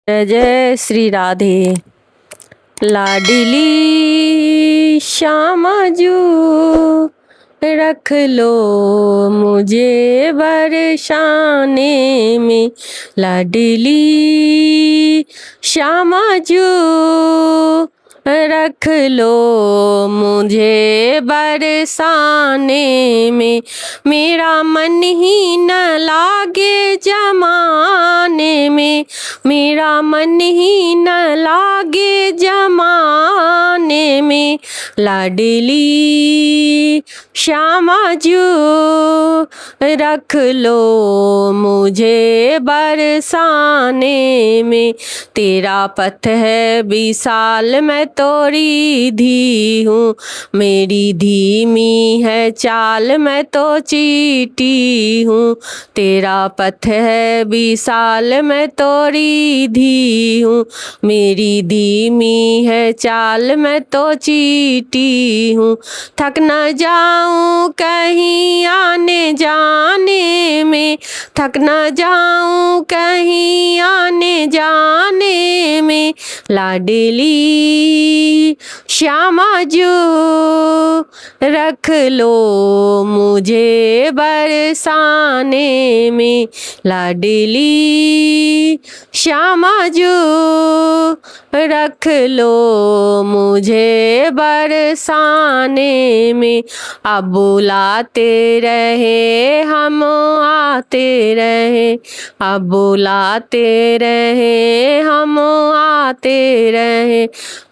जय जय श्री राधे। लाडली श्यामजू रख लो मुझे बरसाने में। लाडली श्यामजू रख लो मुझे बरसाने में। मेरा मन ही न लागे जमाने में। मेरा मन ही न लागे जमाने में। लाडली श्यामजू रख लो मुझे बरसाने में। तेरा पथ है विशाल मैं तोरी धी हूँ। मेरी धीमी है चाल मैं तो चीटी हूँ। तेरा पथ है विशाल मैं तोरी धी हूँ। मेरी धीमी है चाल मैं तो चीटी हूँ। थक न जाऊँ कहीं आने जाने में। थक न जाऊँ कहीं आने जाने में। लाडली श्यामजू रख लो मुझे बरसाने में। लाडली श्यामजू रख लो मुझे बरसाने में। अब बुलाते रहे हम आते रहे। अब बुलाते रहे हम आते रहे।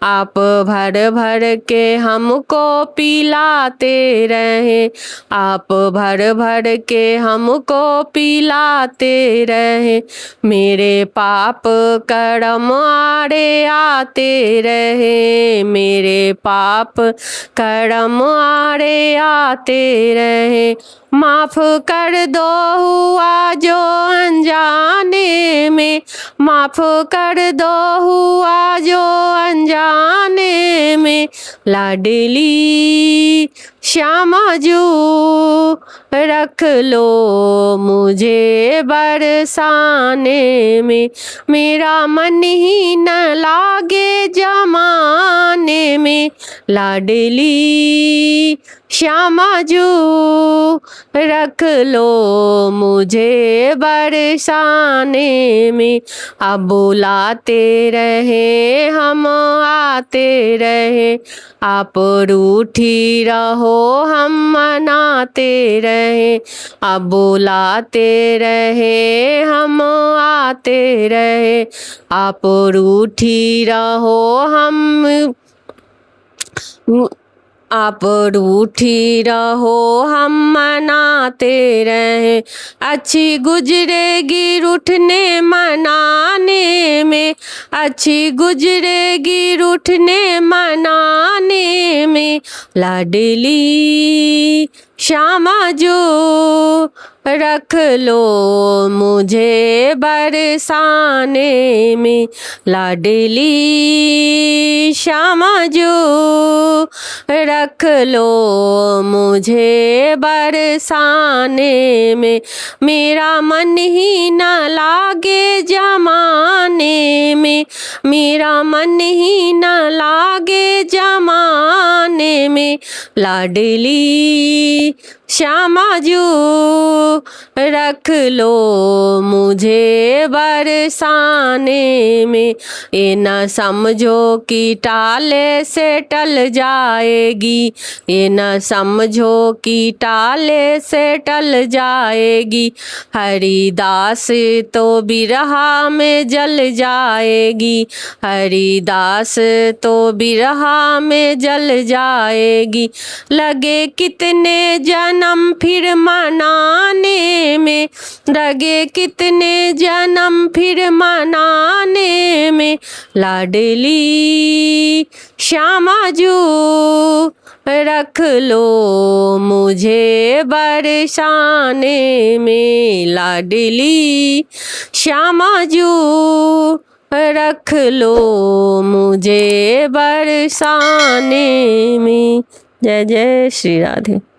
आप भर भर के हमको पिलाते रहे। आप भर भर के हमको पिलाते रहे। मेरे पाप कर्म आड़े आते रहे। मेरे पाप कर्म आड़े आते रहे। माफ कर दो हुआ जो अनजाने में। माफ कर दो हुआ जो अनजाने में। लाडली श्यामजू रख लो मुझे बरसाने में। मेरा मन ही न लागे जमाने में। लाडली श्यामजू रख लो मुझे बरसाने में। अब बुलाते रहे हम आते रहे। आप रूठी रहो हम मनाते रहे। अब बुलाते रहे हम आते रहे। आप रूठी रहो हम आप रूठी रहो हम मनाते रहे। अच्छी गुजरेगी रूठने मनाने में। अच्छी गुजरेगी रूठने मनाने में। लाडली श्यामजू रख लो मुझे बरसाने में। लाडली श्यामजू रख लो मुझे बरसाने में। मेरा मन ही न लागे जमाने में। मेरा मन ही न लागे जमाने में। लाडली श्यामजू रख लो मुझे बरसाने में। ये न समझो कि टाले से टल जाएगी। ये न समझो कि टाले से टल जाएगी। हरिदास तो बिरहा में जल जाएगी। हरिदास तो बिरहा में जल जाएगी। लगे कितने जन्म फिर मनाने में। लगे कितने जन्म फिर मनाने में। लाडली श्यामजू रख लो मुझे बरसाने में। लाडली श्यामजू रख लो मुझे बरसाने में। जय जय श्री राधे।